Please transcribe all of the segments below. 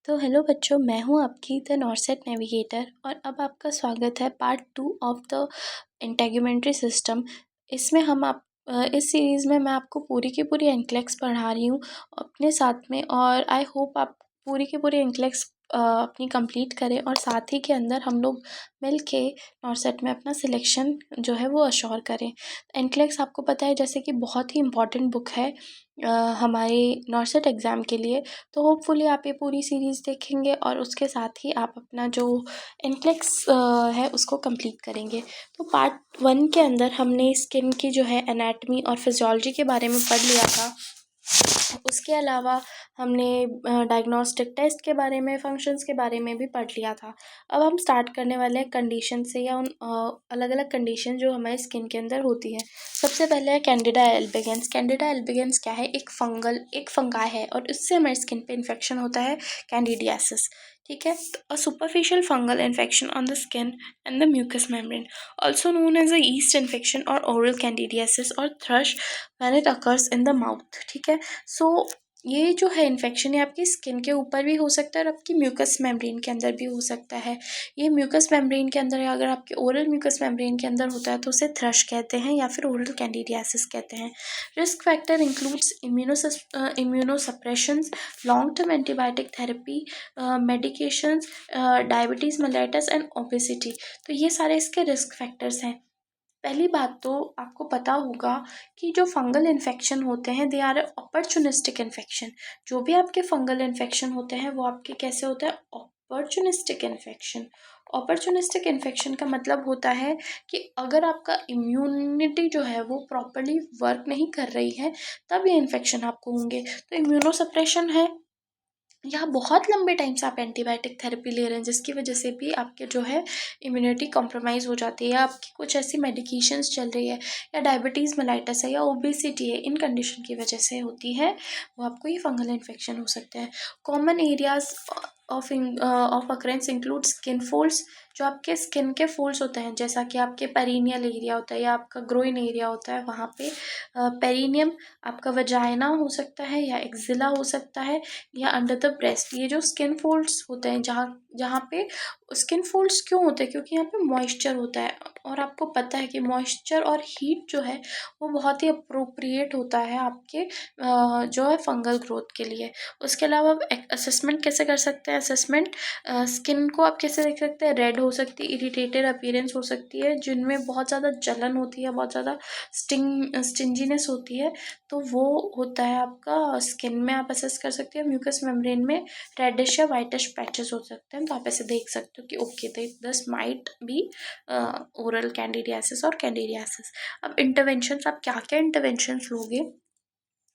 तो हेलो बच्चों, मैं हूँ आपकी द नॉर्सेट नेविगेटर और अब आपका स्वागत है part 2 of the integumentary system. इसमें इस सीरीज़ में मैं आपको पूरी की पूरी एनक्लेक्स पढ़ा रही हूँ अपने साथ में, और आई होप आप पूरी की पूरी एनक्लेक्स अपनी कंप्लीट करें और साथ ही के अंदर हम लोग मिल के नॉर्सेट में अपना सिलेक्शन जो है वो अश्योर करें। एनक्लेक्स आपको पता है जैसे कि बहुत ही इम्पॉर्टेंट बुक है हमारे नॉर्सेट एग्ज़ाम के लिए। तो होपफुली आप ये पूरी सीरीज़ देखेंगे और उसके साथ ही आप अपना जो एनक्लेक्स है उसको कंप्लीट करेंगे। तो पार्ट 1 के अंदर हमने स्किन की जो है एनाटमी और फिजियोलॉजी के बारे में पढ़ लिया था। उसके अलावा हमने डायग्नोस्टिक टेस्ट के बारे में, फंक्शंस के बारे में भी पढ़ लिया था। अब हम स्टार्ट करने वाले हैं कंडीशन से, या उन अलग अलग कंडीशन जो हमारे स्किन के अंदर होती है। सबसे पहले है कैंडिडा एल्बिगेंस। कैंडिडा एल्बिगेंस क्या है? एक फंगाई है और इससे हमारे स्किन पे इन्फेक्शन होता है, कैंडिडियासिस। ठीक है, a superficial fungal infection on the skin and the mucous membrane, also known as a yeast infection और ओरल कैंडिडियासिस और thrush when it occurs in the mouth. ठीक है, सो ये जो है इन्फेक्शन ये आपकी स्किन के ऊपर भी हो सकता है और आपकी म्यूकस मेम्ब्रेन के अंदर भी हो सकता है। ये म्यूकस मेम्ब्रेन के अंदर, अगर आपके ओरल म्यूकस मेम्ब्रेन के अंदर होता है तो उसे थ्रश कहते हैं या फिर ओरल कैंडिडियासिस कहते हैं। Risk factor includes immunosuppressions, long term antibiotic therapy, medications, diabetes mellitus and obesity. तो ये सारे इसके रिस्क फैक्टर्स हैं। पहली बात तो आपको पता होगा कि जो फंगल इन्फेक्शन होते हैं दे आर अपॉर्चुनिस्टिक इन्फेक्शन। जो भी आपके फंगल इन्फेक्शन होते हैं वो आपके कैसे होते हैं? Opportunistic infection. अपॉर्चुनिस्टिक इन्फेक्शन का मतलब होता है कि अगर आपका इम्यूनिटी जो है वो प्रॉपरली वर्क नहीं कर रही है तब ये इन्फेक्शन आपको होंगे। तो इम्यूनोसप्रेशन है, या बहुत लंबे टाइम से आप एंटीबायोटिक थेरेपी ले रहे हैं जिसकी वजह से भी आपके जो है इम्यूनिटी कॉम्प्रोमाइज़ हो जाती है, या आपकी कुछ ऐसी मेडिकेशंस चल रही है, या डायबिटीज़ मेलाइटस है, या ओबेसिटी है, इन कंडीशन की वजह से होती है, वो आपको ये फंगल इन्फेक्शन हो सकता है। Common areas of occurrence include skin folds. जो आपके स्किन के फोल्ड्स होते हैं, जैसा कि आपके पेरिनियल एरिया होता है या आपका ग्रोइन एरिया होता है, वहाँ पे पेरिनियम, आपका वजाइना हो सकता है या एक्जिला हो सकता है, या अंडर द ब्रेस्ट। ये जो स्किन फोल्ड्स होते हैं, जहाँ जहाँ पे स्किन फोल्ड्स क्यों होते हैं? क्योंकि यहाँ पे मॉइस्चर होता है, और आपको पता है कि मॉइस्चर और हीट जो है वो बहुत ही अप्रोप्रिएट होता है आपके जो है फंगल ग्रोथ के लिए। उसके अलावा आप असेसमेंट कैसे कर सकते हैं? असेसमेंट, स्किन को आप कैसे देख सकते हैं? रेड हो सकती है, इरिटेटेड अपीयरेंस हो सकती है, जिनमें बहुत ज़्यादा जलन होती है, बहुत ज़्यादा स्टिंजीनेस होती है, तो वो होता है आपका स्किन में। आप असेस कर सकते हैं। म्यूकस मेम्ब्रेन में रेडिश या वाइटिश पैचेस हो सकते हैं, तो आप ऐसे देख सकते हो कि okay this might be oral candidiasis और कैंडिडियासिस। अब इंटरवेंशंस, आप क्या क्या इंटरवेंशंस लोगे?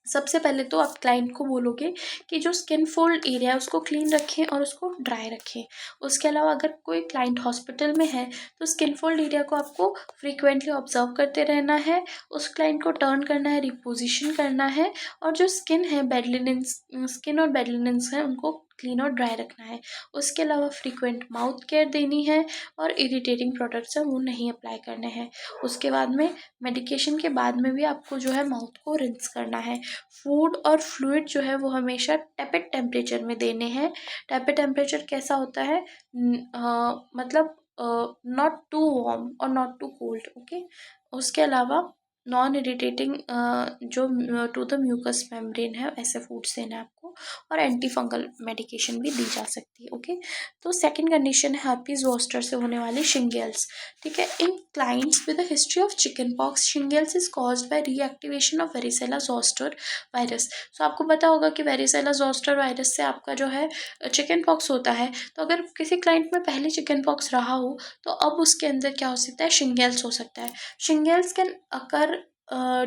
सबसे पहले तो आप क्लाइंट को बोलोगे कि जो स्किन फोल्ड एरिया है उसको क्लीन रखें और उसको ड्राई रखें। उसके अलावा अगर कोई क्लाइंट हॉस्पिटल में है तो स्किन फोल्ड एरिया को आपको फ्रीक्वेंटली ऑब्जर्व करते रहना है, उस क्लाइंट को टर्न करना है, रिपोजिशन करना है, और जो स्किन है बेड लिनन, स्किन और बेड लिनन्स हैं उनको क्लीन और ड्राई रखना है। उसके अलावा फ्रीक्वेंट माउथ केयर देनी है, और इरिटेटिंग प्रोडक्ट्स हैं वो नहीं अप्लाई करने हैं। उसके बाद में मेडिकेशन के बाद में भी आपको जो है माउथ को रिंस करना है। फूड और फ्लूइड जो है वो हमेशा टेपिड टेम्परेचर में देने हैं। टेपिड टेम्परेचर कैसा होता है? मतलब नॉट टू वार्म और नॉट टू कोल्ड। ओके, उसके अलावा नॉन इरिटेटिंग जो टू द म्यूकस मेम्ब्रेन है ऐसे फूड्स देना है आपको, और एंटी फंगल मेडिकेशन भी दी जा सकती है। ओके, तो सेकंड कंडीशन है हर्पीज जोस्टर से होने वाली शिंगल्स। ठीक है, in clients with a history of chicken pox, shingles is caused by reactivation of varicella zoster virus. तो आपको पता होगा कि वेरिसेला जोस्टर वायरस से आपका जो है चिकन पॉक्स होता है। तो अगर किसी क्लाइंट में पहले चिकन पॉक्स रहा हो तो अब उसके अंदर क्या हो सकता है? शिंगल्स हो सकता है। Shingles can occur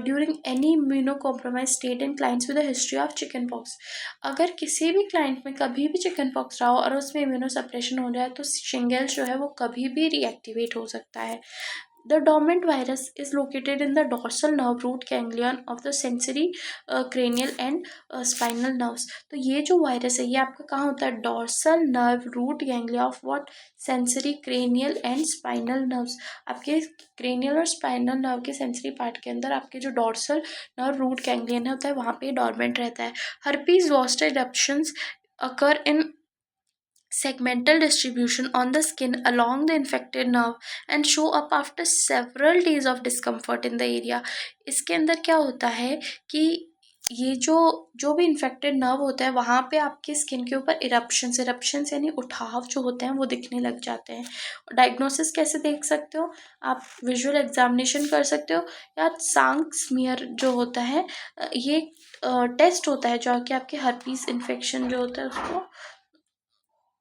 during any immunocompromised state in clients with a history of chickenpox। अगर किसी भी क्लाइंट में कभी भी चिकन पॉक्स रहा हो और उसमें इम्यूनोसप्रेशन हो जाए तो शिंगल्स जो है वो कभी भी रीएक्टिवेट हो सकता है। The dormant virus is located in the dorsal nerve root ganglion of the sensory cranial and spinal nerves। तो ये जो वायरस है ये आपका कहाँ होता है? Dorsal nerve root ganglia of what? Sensory cranial and spinal nerves. आपके क्रेनियल और स्पाइनल नर्व के सेंसरी पार्ट के अंदर आपके जो डॉर्सल नर्व रूट गैंग्लियन होता है वहाँ पे डॉर्मेंट रहता है। Herpes zoster eruptions occur in segmental distribution on the skin along the infected nerve and show up after several days of discomfort in the area। इसके अंदर क्या होता है कि ये जो जो भी इन्फेक्टेड नर्व होता है वहाँ पे आपकी स्किन के ऊपर इरप्शंस यानी उठाव जो होते हैं वो दिखने लग जाते हैं। डायग्नोसिस कैसे देख सकते हो आप? विजुअल एग्जामिनेशन कर सकते हो या सांक स्मीयर जो होता है ये टेस्ट होता है जो कि आपके हर्पीस इन्फेक्शन जो होता है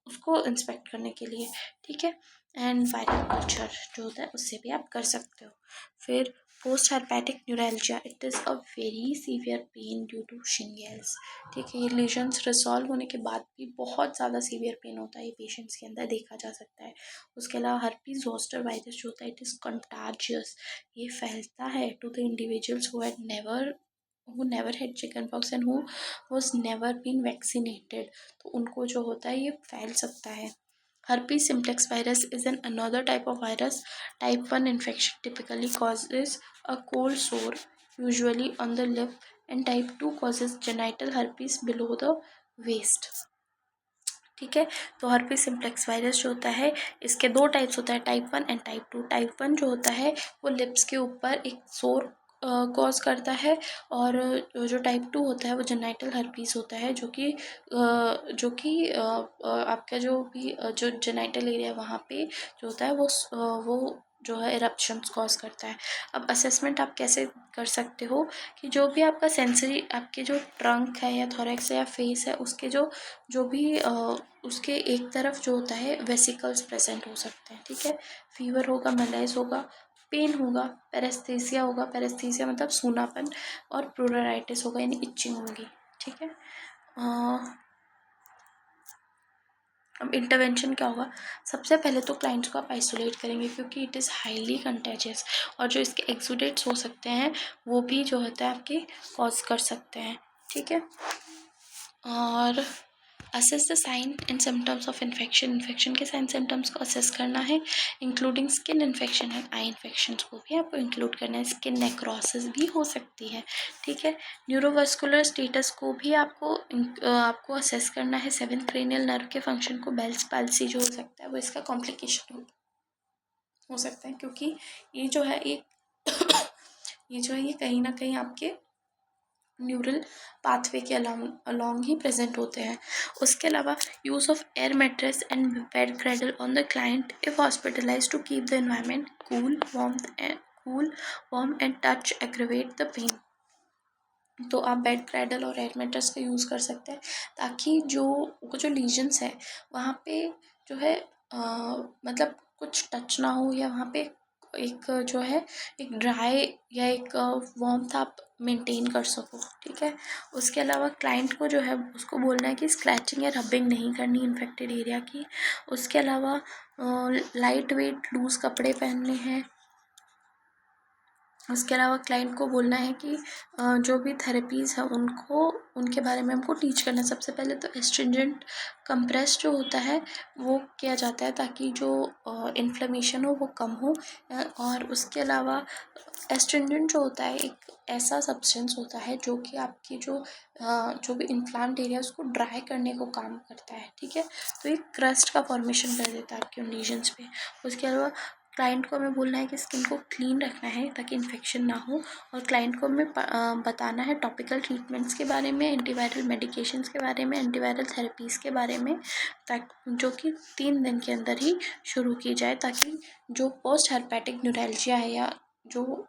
उसको इंस्पेक्ट करने के लिए, ठीक है। एंड वायरल कल्चर जो होता है उससे भी आप कर सकते हो। फिर post herpetic neuralgia, it is a very severe pain due to shingles, ठीक है। ये लीजन्स रिजॉल्व होने के बाद भी बहुत ज़्यादा सीवियर पेन होता है, ये पेशेंट्स के अंदर देखा जा सकता है। उसके अलावा हर्पीज जोस्टर वायरस जो होता है इट इज़ कंटाजियस, ये फैलता है to the individuals who never had chicken pox and who was never been vaccinated, तो उनको जो होता है ये फैल सकता है। herpes simplex virus is an another type of virus। type 1 infection typically causes a cold sore usually on the lip and type 2 causes genital herpes below the waist, ठीक है। तो हर्पीस सिम्प्लेक्स वायरस जो होता है इसके दो types होता है, टाइप 1 एंड टाइप 2। टाइप 1 जो होता है वो लिप्स के ऊपर एक सोर कॉज करता है और जो टाइप 2 होता है वो जेनाइटल हर्पीस होता है आपका जो भी जो जेनाइटल एरिया वहाँ पे जो होता है वो जो है इरप्शंस कॉज करता है। अब असेसमेंट आप कैसे कर सकते हो कि जो भी आपका सेंसरी आपके जो ट्रंक है या थोरैक्स है या फेस है उसके जो भी उसके एक तरफ जो होता है वेसिकल्स प्रेजेंट हो सकते हैं, ठीक है। फीवर होगा, मलेज होगा, पेन होगा, पैरेस्थीसिया होगा, पैरेस्थीसिया मतलब सूनापन, और प्लूरराइटिस होगा यानी इचिंग होगी, ठीक है। अब इंटरवेंशन क्या होगा? सबसे पहले तो क्लाइंट्स को आप आइसोलेट करेंगे क्योंकि इट इज़ हाईली कंटेजियस और जो इसके एक्सुडेट्स हो सकते हैं वो भी जो होता है आपके कॉज कर सकते हैं, ठीक है। और assess the sign and symptoms of infection के साइन सिम्टम्स को असेस करना है, including skin infection and eye infection को भी आपको इंक्लूड करना है। स्किन नेक्रोसिस भी हो सकती है, ठीक है। न्यूरोवास्कुलर स्टेटस को भी आपको असेस करना है। 7th क्रेनियल नर्व के फंक्शन को बेल्स पाल्सी जो हो सकता है वो इसका कॉम्प्लिकेशन हो सकता है क्योंकि ये जो है ये कहीं ना कहीं आपके न्यूरल पाथवे के अलोंग ही प्रेजेंट होते हैं। उसके अलावा use of air mattress and bed cradle on the client if hospitalize to keep the environment warm and touch aggravate the pain. तो आप बेड क्रेडल और एयर मैट्रेस का यूज़ कर सकते हैं ताकि जो लीजन्स है वहाँ पे जो है मतलब कुछ टच ना हो या वहाँ पे एक जो है एक ड्राई या एक वार्मथ आप मेंटेन कर सको, ठीक है। उसके अलावा क्लाइंट को जो है उसको बोलना है कि स्क्रैचिंग या रबिंग नहीं करनी इन्फेक्टेड एरिया की। उसके अलावा लाइट वेट लूज़ कपड़े पहनने हैं। उसके अलावा क्लाइंट को बोलना है कि जो भी थेरेपीज़ है उनके बारे में हमको टीच करना है। सबसे पहले तो एस्ट्रिंजेंट कंप्रेस जो होता है वो किया जाता है ताकि जो इन्फ्लेमेशन हो वो कम हो। और उसके अलावा एस्ट्रिंजेंट जो होता है एक ऐसा सब्सटेंस होता है जो कि आपकी जो भी इन्फ्लाम्ड एरिया उसको ड्राई करने को काम करता है, ठीक है। तो ये क्रस्ट का फॉर्मेशन कर देता है आपके उन लीजन्स पे। उसके अलावा क्लाइंट को हमें बोलना है कि स्किन को क्लीन रखना है ताकि इन्फेक्शन ना हो। और क्लाइंट को हमें बताना है टॉपिकल ट्रीटमेंट्स के बारे में, एंटीवायरल मेडिकेशंस के बारे में, एंटीवायरल थेरेपीज़ के बारे में, ताकि जो कि 3 दिन के अंदर ही शुरू की जाए ताकि जो पोस्ट हर्पेटिक न्यूरैल्जिया है या जो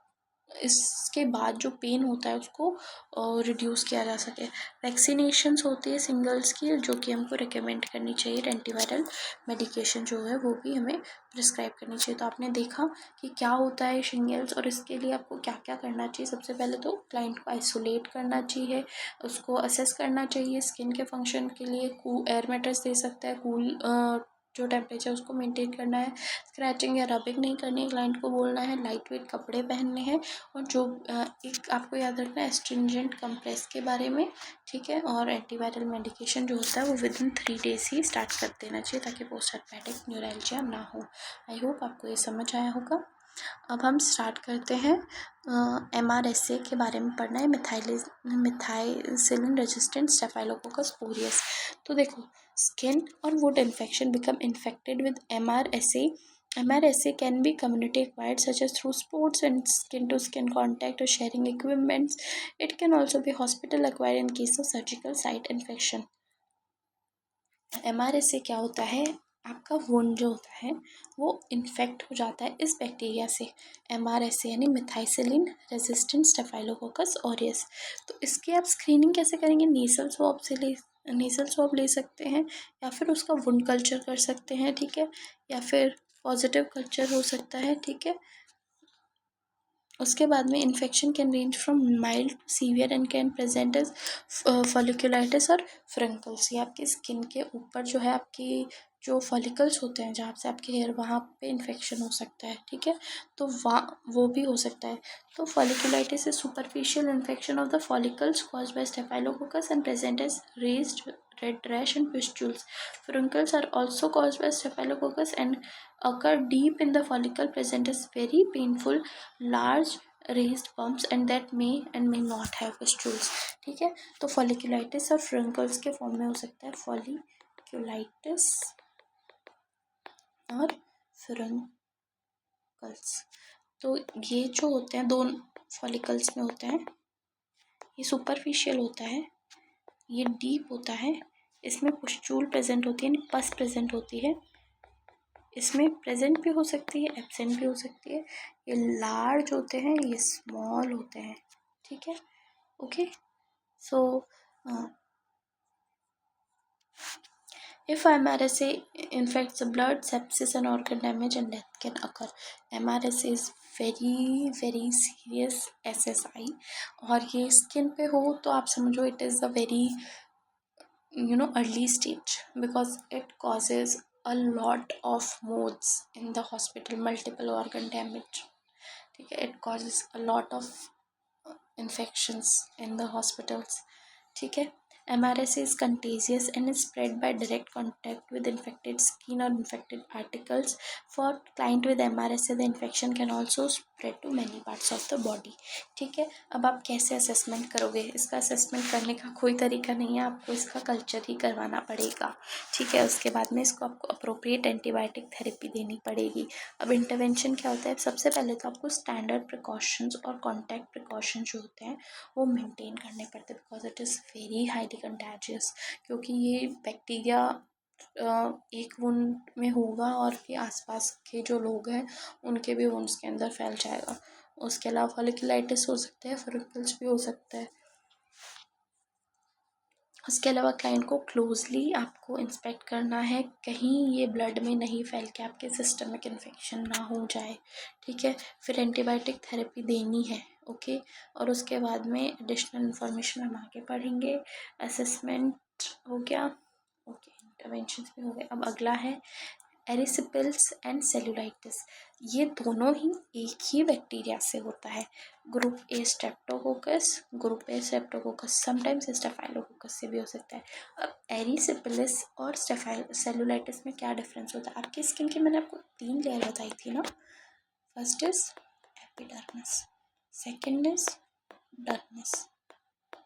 इसके बाद जो पेन होता है उसको रिड्यूस किया जा सके। वैक्सीनेशंस होती है सिंगल्स की जो कि हमको रिकमेंड करनी चाहिए। एंटीवायरल मेडिकेशन जो है वो भी हमें प्रिस्क्राइब करनी चाहिए। तो आपने देखा कि क्या होता है शिंगल्स और इसके लिए आपको क्या क्या करना चाहिए। सबसे पहले तो क्लाइंट को आइसोलेट करना चाहिए, उसको असेस करना चाहिए स्किन के फंक्शन के लिए। एयर मैट्रेस दे सकता है, जो टेम्परेचर उसको मेंटेन करना है। स्क्रैचिंग या रबिंग नहीं करनी है, क्लाइंट को बोलना है। लाइट वेट कपड़े पहनने हैं और जो एक आपको याद रखना है एस्ट्रिंजेंट कंप्रेस के बारे में, ठीक है। और एंटीवायरल मेडिकेशन जो होता है वो विदिन 3 डेज़ ही स्टार्ट कर देना चाहिए ताकि पोस्ट हर्पेटिक न्यूरैल्जिया ना हो। आई होप आपको ये समझ आया होगा। अब हम स्टार्ट करते हैं MRSA के बारे में पढ़ना है, मिथाइसिलिन रेजिस्टेंट स्टेफाइलोकोकस ऑरियस। तो देखो, स्किन और would infection become infected with MRSA. MRSA can be community acquired such as through sports and skin to skin contact or sharing equipments. It can also be hospital acquired in case of surgical site infection. MRSA क्या होता है, आपका wound जो होता है वो infect हो जाता है इस बैक्टीरिया से, MRSA यानी मिथाइसिलिन रेजिस्टेंट स्टेफाइलोकोकस ऑरियस। तो इसकी आप स्क्रीनिंग कैसे करेंगे, नेसल स्वैब ले सकते हैं, या फिर उसका वुंड कल्चर कर सकते हैं, ठीक है, या फिर पॉजिटिव कल्चर हो सकता है, ठीक है। उसके बाद में infection can range from mild to severe and can present as folliculitis और फ्रंकल्स। ये आपकी स्किन के ऊपर जो है, आपकी जो फॉलिकल्स होते हैं जहाँ से आपके हेयर, वहाँ पे इन्फेक्शन हो सकता है, ठीक है। तो वहाँ वो भी हो सकता है। तो folliculitis is superficial infection of the follicles caused by staphylococcus and present as raised red rash and pustules. Furuncles are also caused by staphylococcus and occur deep in the follicle, present as very painful large raised bumps and that may not have pustules, ठीक है। तो folliculitis और फ्रंकल्स के form में हो सकता है, folliculitis और फ्रंकल्स। तो ये जो होते हैं, दो फॉलिकल्स में होते हैं, ये सुपरफिशियल होता है, ये डीप होता है, इसमें पुस्टूल प्रेजेंट होती है, पस प्रेजेंट होती है, इसमें प्रेजेंट भी हो सकती है, एब्सेंट भी हो सकती है। ये लार्ज होते हैं, ये स्मॉल होते हैं, ठीक है। Okay, so if MRSA infects the blood, sepsis and organ damage and death can occur. MRSA is very serious SSI, और ये स्किन पे हो तो आप समझो it is a very early stage, because it causes a lot of modes in the hospital, multiple organ damage, ठीक है, it causes a lot of infections in the hospitals, ठीक है। MRSA is contagious and is spread by direct contact with infected skin or infected articles. For client with MRSA, the infection can also spread to many parts of the body, ठीक है। अब आप कैसे assessment करोगे, इसका assessment करने का कोई तरीका नहीं है, आपको इसका कल्चर ही करवाना पड़ेगा, ठीक है। उसके बाद में इसको आपको अप्रोप्रिएट एंटीबायोटिक थेरेपी देनी पड़ेगी। अब इंटरवेंशन क्या होता है, सबसे पहले तो आपको स्टैंडर्ड प्रिकॉशंस और कॉन्टैक्ट प्रिकॉशंस जो होते हैं वो मेंटेन करने पड़ते हैं, because it is very highly contagious, क्योंकि ये बैक्टीरिया एक वुंड में होगा और फिर आसपास के जो लोग हैं उनके भी वुंड्स के अंदर फैल जाएगा। उसके अलावा फॉलिकुलाइटिस हो सकता है, फ्रिकल्स भी हो सकता है। उसके अलावा क्लाइंट को क्लोजली आपको इंस्पेक्ट करना है, कहीं ये ब्लड में नहीं फैल के आपके सिस्टमिक इन्फेक्शन ना हो जाए, ठीक है। फिर एंटीबायोटिक थेरेपी देनी है, ओके। और उसके बाद में एडिशनल इन्फॉर्मेशन हम आगे पढ़ेंगे। असेसमेंट हो गया, ओके, इंटरवेंशन भी हो गए। अब अगला है एरिसिपल्स एंड सेलुलाइटिस। ये दोनों ही एक ही बैक्टीरिया से होता है, group A Streptococcus, sometimes staphylococcus से भी हो सकता है। अब एरिसिपलिस और सेलुलाइटिस में क्या डिफरेंस होता है, आपकी स्किन की मैंने आपको 3 लेयर बताई थी ना, first is epidermis, second is dermis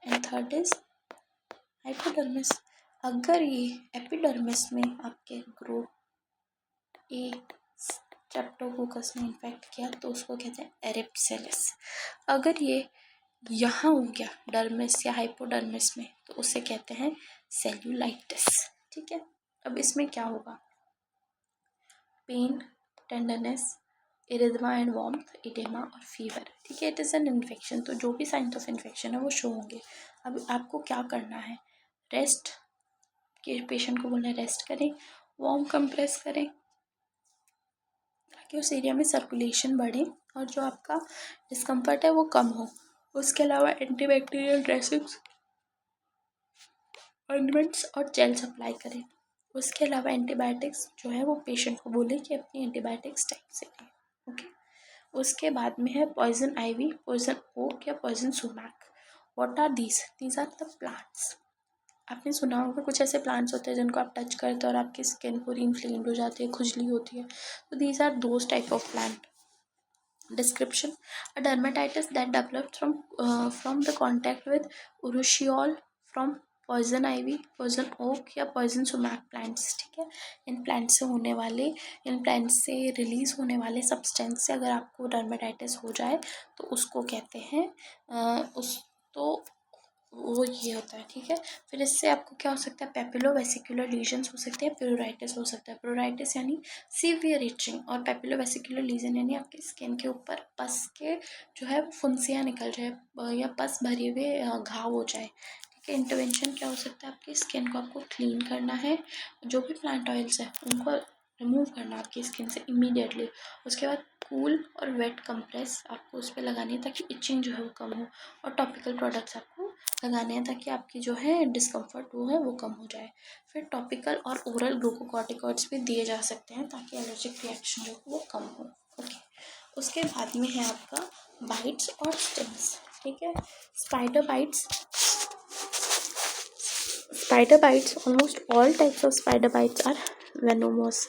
and third is hypodermis. अगर ये एपिडर्मिस में आपके ग्रुप ए स्ट्रेप्टोकोकस ने इन्फेक्ट किया तो उसको कहते हैं एरिप्सेलिस। अगर ये यहाँ हो गया डर्मिस या हाइपोडर्मिस में तो उसे कहते हैं सेल्यूलाइटिस, ठीक है। अब इसमें क्या होगा, pen, tenderness, erythema and warmth, इडेमा और फीवर, ठीक है। इट इज़ एन इन्फेक्शन, तो जो भी साइंस ऑफ इन्फेक्शन है वो शो होंगे। अब आपको क्या करना है, रेस्ट के पेशेंट को बोलना है रेस्ट करें, वार्म कंप्रेस करें ताकि उस एरिया में सर्कुलेशन बढ़े और जो आपका डिस्कम्फर्ट है वो कम हो। उसके अलावा एंटीबैक्टीरियल ड्रेसिंग्स, ऑइंटमेंट्स और जेल सप्लाई करें। उसके अलावा एंटीबायोटिक्स जो है वो पेशेंट को बोले कि अपनी एंटीबायोटिक्स टाइम से लें, ओके। उसके बाद में है पॉइजन आईवी, पॉइजन ओक या poison sumac. What are these are the plants. आपने सुना होगा कुछ ऐसे प्लांट्स होते हैं जिनको आप टच करते हो और आपकी स्किन पूरी इन्फ्लेम्ड हो जाती है, खुजली होती है, तो these are those type of plant. Description: a dermatitis that developed from the contact with urushiol from poison ivy, poison oak या poison sumac plants. ठीक है, इन प्लांट से होने वाले, इन प्लांट से रिलीज होने वाले सब्सटेंस से अगर आपको डर्मेटाइटिस हो जाए तो उसको कहते हैं उस तो वो ये होता है। ठीक है, फिर इससे आपको क्या हो सकता है, पेपिलो वेसिकुलर लीजन्स हो सकते हैं, प्यूराइटिस हो सकता है। प्यूराइटिस यानी सीवियर इचिंग, और पेपिलो वेसिकुलर लीजन यानी आपकी स्किन के ऊपर पस के जो है फुंसियाँ निकल जाए या पस भरे हुए घाव हो जाए। ठीक है, इंटरवेंशन क्या हो सकता है, आपकी स्किन को आपको क्लीन करना है, जो भी प्लांट ऑयल्स है उनको रिमूव करना आपकी स्किन से इमीडिएटली। उसके बाद कूल और वेट कंप्रेस आपको उस पर लगानी है ताकि इचिंग जो है वो कम हो, और टॉपिकल प्रोडक्ट्स आपको लगाने हैं ताकि आपकी जो है डिस्कम्फर्ट वो है वो कम हो जाए। फिर टॉपिकल और ओरल ग्लूकोकॉर्टिकॉइड्स भी दिए जा सकते हैं ताकि एलर्जिक रिएक्शन जो है वो कम हो। ओके, उसके बाद में है आपका बाइट्स और स्टिंग्स। ठीक है, spider bytes, almost all types of spider bites are venomous,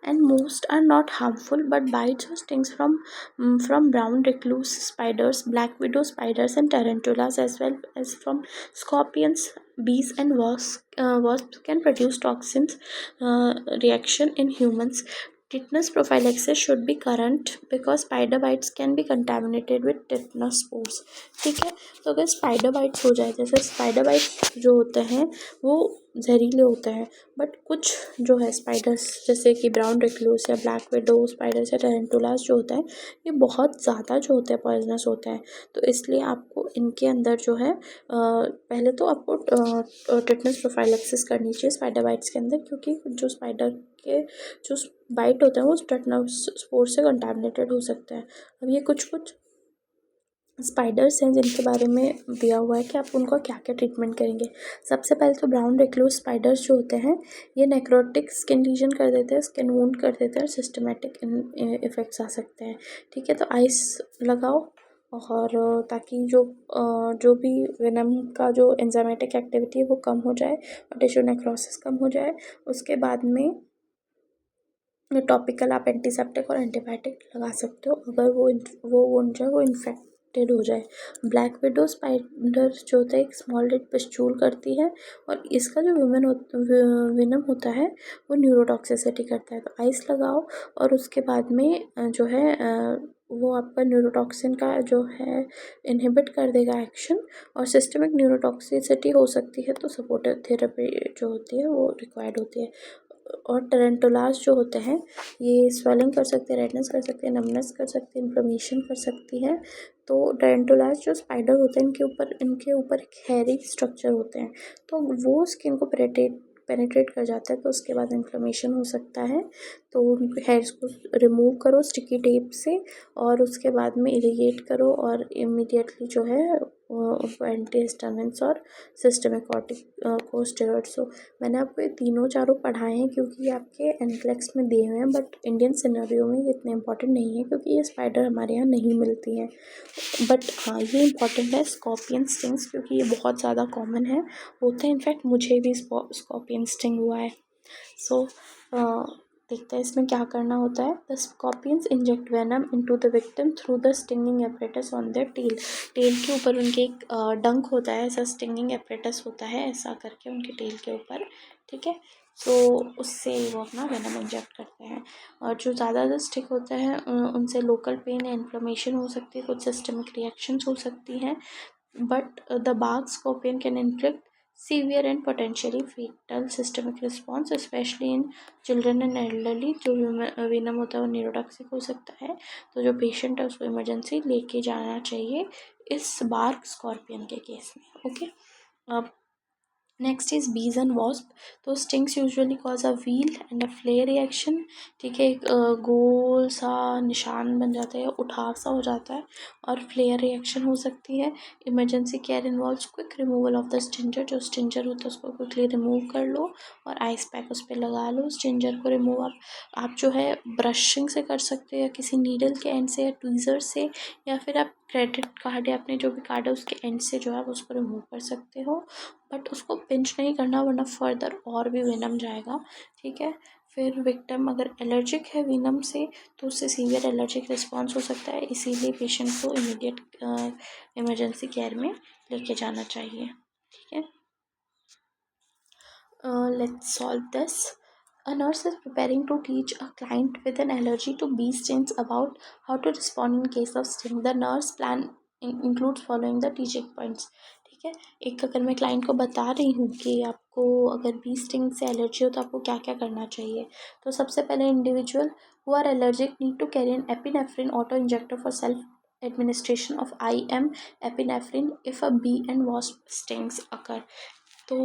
and most are not harmful, but bites or stings from brown recluse spiders, black widow spiders, and tarantulas, as well as from scorpions, bees, and wasps can produce toxins reaction in humans. Tetanus prophylaxis should be current because spider bites can be contaminated with tetanus spores. ठीक है, तो अगर spider bytes हो जाए, जैसे spider bytes जो होते हैं वो जहरीले होते हैं, बट कुछ जो है स्पाइडर्स जैसे कि ब्राउन रिक्लूस या ब्लैक विडो स्पाइडर्स या टेरेंटुलास जो होता है, ये बहुत ज़्यादा जो होते हैं पॉइजनस होते हैं। तो इसलिए आपको इनके अंदर जो है पहले तो आपको टिटनेस प्रोफाइलैक्सिस करनी चाहिए स्पाइडर बाइट्स के अंदर, क्योंकि जो स्पाइडर के जो बाइट होता है वो टिटनेस स्पोर से कंटामिनेटेड हो सकता है। अब ये कुछ स्पाइडर्स हैं जिनके बारे में दिया हुआ है कि आप उनका क्या क्या ट्रीटमेंट करेंगे। सबसे पहले तो ब्राउन रिक्लूस स्पाइडर्स जो होते हैं ये नेक्रोटिक स्किन लीजन कर देते हैं, स्किन वूंड कर देते हैं, और सिस्टमेटिक इफ़ेक्ट्स आ सकते हैं। ठीक है, तो आइस लगाओ, और ताकि जो भी वेनम का जो एंजाइमेटिक एक्टिविटी है वो कम हो जाए और टिश्यू नेक्रोसिस कम हो जाए। उसके बाद में टॉपिकल आप एंटीसेप्टिक और एंटीबायोटिक लगा सकते हो अगर वो वुंड जो है वो इन्फेक्टेड हो जाए। ब्लैक विडो स्पाइडर जो होता है एक स्मॉल रेड पिस्टूल करती है, और इसका जो विनम होता है वो न्यूरोटॉक्सिसिटी करता है। तो आइस लगाओ, और उसके बाद में जो है वो आपका न्यूरोटॉक्सिन का जो है इनहिबिट कर देगा एक्शन, और सिस्टमिक न्यूरोटॉक्सिसिटी हो सकती है तो सपोर्टिव थेरेपी जो होती है वो रिक्वायर्ड होती है। और टरेंटुलास जो होते हैं ये स्वेलिंग कर सकते हैं, रेडनेस कर सकते हैं, नमनेस कर सकते हैं, इन्फ्लेमेशन कर सकती है। तो टरेंटुलास जो स्पाइडर होते हैं इनके ऊपर एक हेयरी स्ट्रक्चर होते हैं, तो वो स्किन को पेनिट्रेट कर जाता है, तो उसके बाद इन्फ्लेमेशन हो सकता है। तो उनके हेयर्स को रिमूव करो स्टिकी टेप से, और उसके बाद में इरीगेट करो, और इमीडिएटली जो है उनको एंटी हिस्टामिन्स और सिस्टमिक कॉर्टिकोस्टेरॉइड्स। तो मैंने आपको ये तीनों चारों पढ़ाए हैं क्योंकि ये आपके एनक्लेक्स में दिए हुए हैं, बट इंडियन सिनेरियो में ये इतने इंपॉर्टेंट नहीं है क्योंकि ये स्पाइडर हमारे यहाँ नहीं मिलती हैं। बट हाँ, ये इंपॉर्टेंट है स्कॉर्पियन स्टिंग्स, क्योंकि ये बहुत ज़्यादा कॉमन है, होते हैं। इनफैक्ट मुझे भी स्कॉर्पियन स्टिंग हुआ है। सो देखते हैं इसमें क्या करना होता है। The scorpions inject venom into the victim through the stinging apparatus on their tail. Tail के ऊपर उनके एक डंक होता है, ऐसा स्टिंगिंग एपरेटस होता है, ऐसा करके उनके टेल के ऊपर। ठीक है, तो उससे वो अपना वेनम इंजेक्ट करते हैं। और जो ज़्यादा स्टिक होता है उनसे लोकल पेन या इन्फ्लेमेशन हो सकती है, कुछ सिस्टमिक रिएक्शंस हो सकती हैं, but the bark scorpion can inflict severe and potentially fatal systemic response, especially in children and elderly। जो venom होता है वो न्यूरोटॉक्सिक हो सकता है, तो जो पेशेंट है उसको इमरजेंसी लेके जाना चाहिए इस बार्क स्कॉर्पियन के केस में। ओके, अब नेक्स्ट इज़ बीज एंड वॉस्प। तो stings usually cause a wheel and a flare reaction. ठीक है, एक गोल सा निशान बन जाता है, उठाव सा हो जाता है, और फ्लेयर रिएक्शन हो सकती है। Emergency care involves quick removal of the stinger. जो स्टिंजर होता है उसको क्विकली रिमूव कर लो और आइस पैक उस पर लगा लो। स्टिंजर को रिमूव आप जो है ब्रशिंग से कर सकते हो, या किसी नीडल के एंड से, या ट्वीज़र से, या फिर आप क्रेडिट कार्ड या अपने जो भी कार्ड है उसके एंड से जो है वो उसको रिमूव कर सकते हो, बट उसको पिंच नहीं करना वरना फर्दर और भी वेनम जाएगा, ठीक है। फिर विक्टिम अगर एलर्जिक है वेनम से तो उससे सीवियर एलर्जिक रिस्पॉन्स हो सकता है, इसीलिए पेशेंट को इमीडिएट इमरजेंसी केयर में लेके जाना चाहिए, ठीक है। Let's solve this. A nurse is preparing to teach a client with an allergy to bee stings about how to respond in case of sting. The nurse plan includes following the teaching points. ठीक है, एक अगर मैं client को बता रही हूँ कि आपको अगर बी स्टिंग से एलर्जी हो तो आपको क्या क्या करना चाहिए, तो सबसे पहले individual who are allergic need to carry an epinephrine auto injector for self administration of IM epinephrine if a bee and wasp stings occur. तो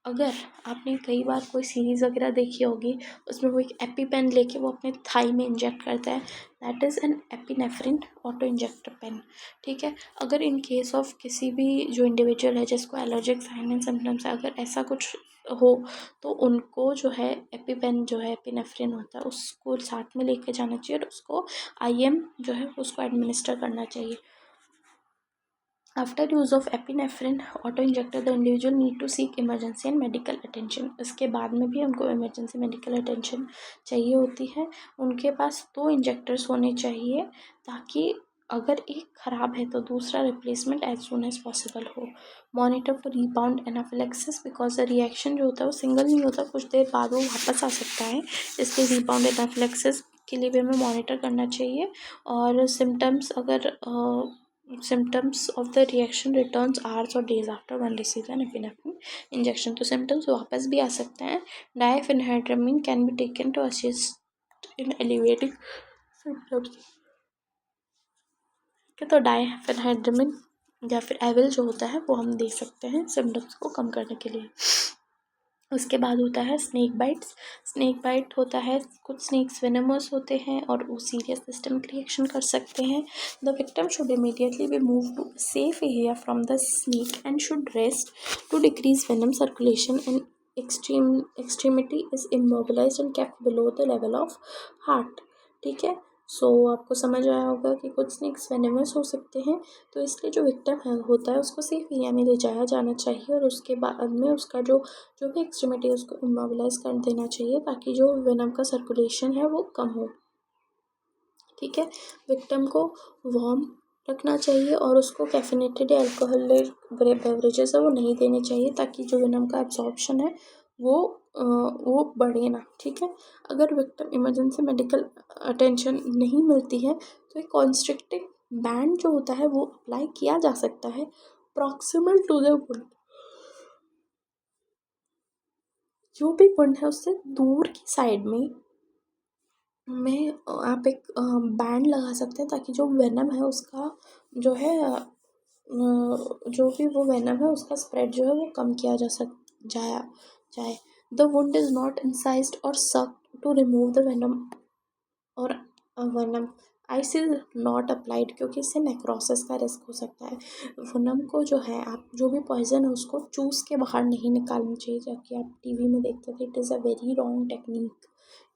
अगर आपने कई बार कोई सीरीज़ वगैरह देखी होगी, उसमें वो एक एपी पेन लेके वो अपने थाई में इंजेक्ट करता है, that is an epinephrine auto injector pen, ठीक है। अगर इन केस ऑफ किसी भी जो इंडिविजुअल है जिसको एलर्जिक साइन एंड सिम्टम्स है, अगर ऐसा कुछ हो तो उनको जो है एपी पेन जो है एपिनेफ्रिन होता है उसको साथ में लेके जाना चाहिए और उसको IM जो है उसको एडमिनिस्टर करना चाहिए। After use of epinephrine auto-injector, the individual need to seek emergency and medical attention. इसके बाद में भी उनको emergency medical attention चाहिए होती है। उनके पास 2 इंजेक्टर्स होने चाहिए ताकि अगर एक ख़राब है तो दूसरा replacement as soon as possible हो। Monitor for rebound anaphylaxis because the reaction जो होता है वो सिंगल नहीं होता, कुछ देर बाद वो वापस आ सकता है, इसलिए रीबाउंड एनाफिलेक्सिस के लिए भी हमें मॉनिटर करना चाहिए। और सिम्टम्स अगर symptoms of the reaction returns hours or days after one receives an epinephrine injection, तो symptoms वापस भी आ सकते हैं। Diphenhydramine can be taken to assist in alleviating symptoms, तो डायफेनहाइड्रामिन या फिर एविल जो होता है वो हम दे सकते हैं सिम्टम्स को कम करने के लिए। उसके बाद होता है स्नेक बाइट्स। स्नेक बाइट होता है, कुछ स्नेक्स वेनेमस होते हैं और वो सीरियस सिस्टमिक रिएक्शन कर सकते हैं। The victim should immediately be move to safe area from the snake and should rest to decrease venom circulation and extremity is immobilized and kept below the level of heart, ठीक है। सो आपको समझ आया होगा कि कुछ स्नेक्स वेनेमस हो सकते हैं, तो इसलिए जो विक्टिम है होता है उसको सेफ एरिया में ले जाया जाना चाहिए और उसके बाद में उसका जो भी एक्सट्रीमिटी है उसको इमोबिलाइज कर देना चाहिए ताकि जो वेनम का सर्कुलेशन है वो कम हो, ठीक है। विक्टिम को वार्म रखना चाहिए और उसको कैफिनेटेड या अल्कोहलिक बेवरेजेस है वो नहीं देने चाहिए ताकि जो वेनम का एब्जॉर्प्शन है वो बढ़े ना, ठीक है। अगर विक्टिम इमरजेंसी मेडिकल अटेंशन नहीं मिलती है तो एक कॉन्स्ट्रिक्टिंग बैंड जो होता है वो अप्लाई किया जा सकता है प्रॉक्सिमल टू द वुंड, जो भी वुंड है उससे दूर की साइड में आप एक बैंड लगा सकते हैं ताकि जो वेनम है उसका जो है जो भी वो वेनम है उसका स्प्रेड जो है वो कम किया जाए। The wound is not incised और सक टू रिमूव द वेनम और venom ice is not applied क्योंकि इससे नेक्रोसिस का रिस्क हो सकता है। वेनम को जो है आप जो भी पॉइजन है उसको चूस के बाहर नहीं निकालना चाहिए, जबकि आप टीवी में देखते थे। It is a very wrong technique,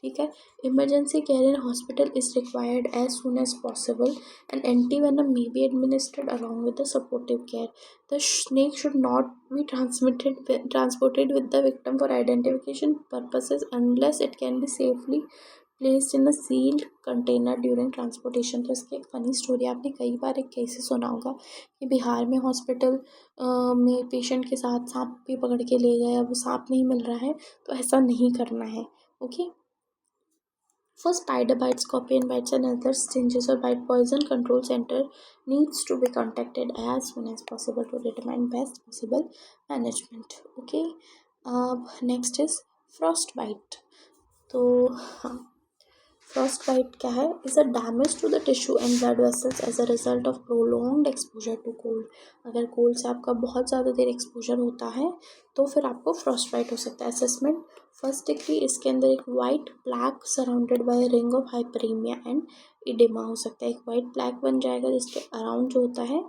ठीक है। Emergency care in hospital is required as soon as possible and anti venom may be administered along with the supportive care. The snake should not be transported with the victim for identification purposes unless it can be safely placed in a sealed container during transportation। तो इसकी एक funny story, आपने कई बार एक cases सुना होगा कि बिहार में हॉस्पिटल में पेशेंट के साथ सांप भी पकड़ के ले गए, अब वो सांप नहीं मिल रहा है, तो ऐसा नहीं करना है, okay. For spider bites, scorpion bites and other stinges or bite poison, control center needs to be contacted as soon as possible to determine best possible management. Okay. Next is frostbite. तो frostbite क्या है? Is a damage to the tissue and blood vessels as a result of prolonged exposure to cold. अगर cold से आपका बहुत ज़्यादा देर exposure होता है तो फिर आपको फ्रॉस्टबाइट हो सकता है। असेसमेंट फर्स्ट डिग्री, इसके अंदर एक white plaque surrounded by ring of hyperaemia and oedema हो सकता है। एक वाइट प्लैक बन जाएगा जिसके अराउंड जो होता है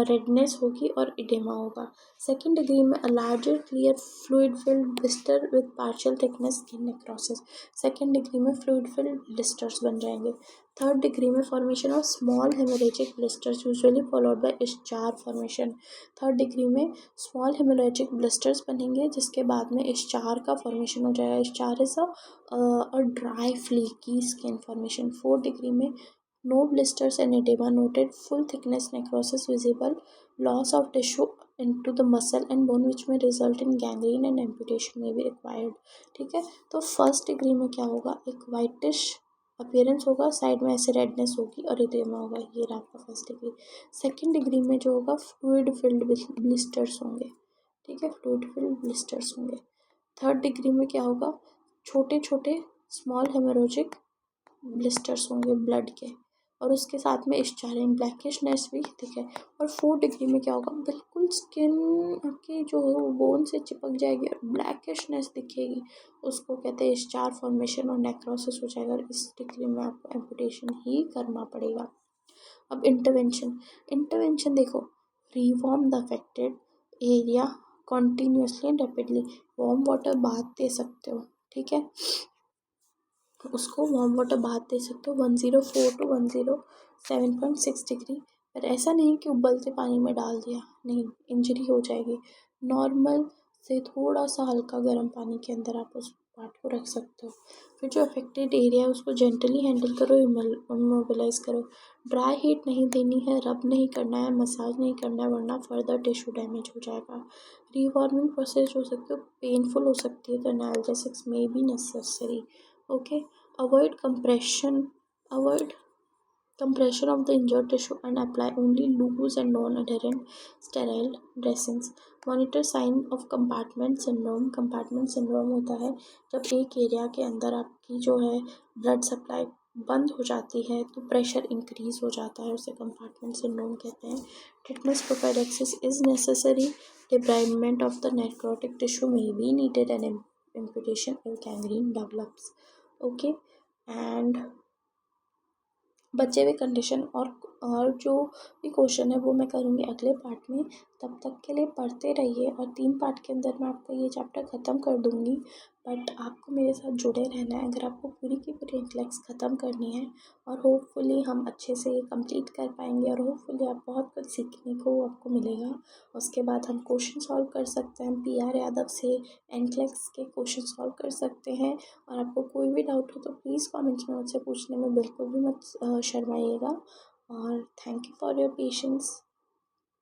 रेडनेस होगी और इडेमा होगा। सेकेंड डिग्री में a larger clear fluid filled blister with partial thickness skin necrosis. Second degree में फ्लूइड फिल्ड ब्लिस्टर्स बन जाएंगे। थर्ड डिग्री में formation of small haemorrhagic blisters usually followed by eschar formation. Third degree में small haemorrhagic blisters बनेंगे जिसके बाद में eschar का फॉर्मेशन हो जाएगा। Eschar is a dry flaky skin formation. Fourth degree में no blisters and oedema noted, full thickness necrosis visible, loss of tissue into the muscle and bone which may result in gangrene and amputation may be required। ठीक है, तो first degree में क्या होगा, एक whitish appearance होगा, side में ऐसे रेडनेस होगी और एडेमा होगा। ये रहा आपका फर्स्ट डिग्री। सेकेंड डिग्री में जो होगा फ्लूइड फिल्ड ब्लिस्टर्स होंगे। ठीक है, फ्लूइड फिल्ड ब्लिस्टर्स होंगे। थर्ड डिग्री में क्या होगा, छोटे छोटे स्मॉल हेमोरेजिक ब्लिस्टर्स होंगे ब्लड के, और उसके साथ में स्चारिंग ब्लैकिशनेस भी। ठीक है, और फोर्थ डिग्री में क्या होगा, बिल्कुल स्किन आपकी जो है वो बोन से चिपक जाएगी और ब्लैकिशनेस दिखेगी, उसको कहते हैं स्चार फॉर्मेशन और नेक्रोसिस हो जाएगा। और इस डिग्री में आपको एम्पुटेशन ही करना पड़ेगा। अब इंटरवेंशन देखो, rewarm the affected area continuously and rapidly. Warm water bath दे सकते हो। ठीक है, उसको वार्म वाटर बाथ दे सकते हो 104 to 107.6 डिग्री। पर ऐसा नहीं कि उबलते पानी में डाल दिया, नहीं, इंजरी हो जाएगी। नॉर्मल से थोड़ा सा हल्का गर्म पानी के अंदर आप उस पार्ट को रख सकते हो। फिर जो अफेक्टेड एरिया है उसको जेंटली हैंडल करो, इमोबिलाइज करो। ड्राई हीट नहीं देनी है, रब नहीं करना है, मसाज नहीं करना है, वरना फर्दर टिश्यू डैमेज हो जाएगा। रिवॉर्मिंग प्रोसेस हो सकती है, पेनफुल हो सकती है, तो एनाल्जेसिक्स में be necessary. Okay, avoid compression avoid compression of the injured tissue and apply only loose and non-adherent sterile dressings। monitor sign of compartment syndrome होता है जब एक एरिया के अंदर आपकी जो है ब्लड सप्लाई बंद हो जाती है तो प्रेशर इंक्रीज हो जाता है, उसे कंपार्टमेंट सिंड्रोम कहते हैं। Tetanus prophylaxis is necessary, debridement of the necrotic tissue may be needed and amputation if gangrene develops। Okay, and बचे हुए कंडीशन और जो भी क्वेश्चन है वो मैं करूँगी अगले पार्ट में। तब तक के लिए पढ़ते रहिए, और 3 पार्ट के अंदर मैं आपका ये चैप्टर ख़त्म कर दूँगी। बट आपको मेरे साथ जुड़े रहना है अगर आपको पूरी की पूरी इंटेलेक्ट्स ख़त्म करनी है, और होपफुली हम अच्छे से ये कंप्लीट कर पाएंगे, और होपफुली आप बहुत कुछ सीखने को आपको मिलेगा। उसके बाद हम क्वेश्चन सॉल्व कर सकते हैं, PR यादव से इंटेलेक्ट्स के क्वेश्चन सॉल्व कर सकते हैं। और आपको कोई भी डाउट हो तो प्लीज़ कमेंट्स में मुझसे पूछने में बिल्कुल भी मत शर्माइएगा। और thank you for your patience.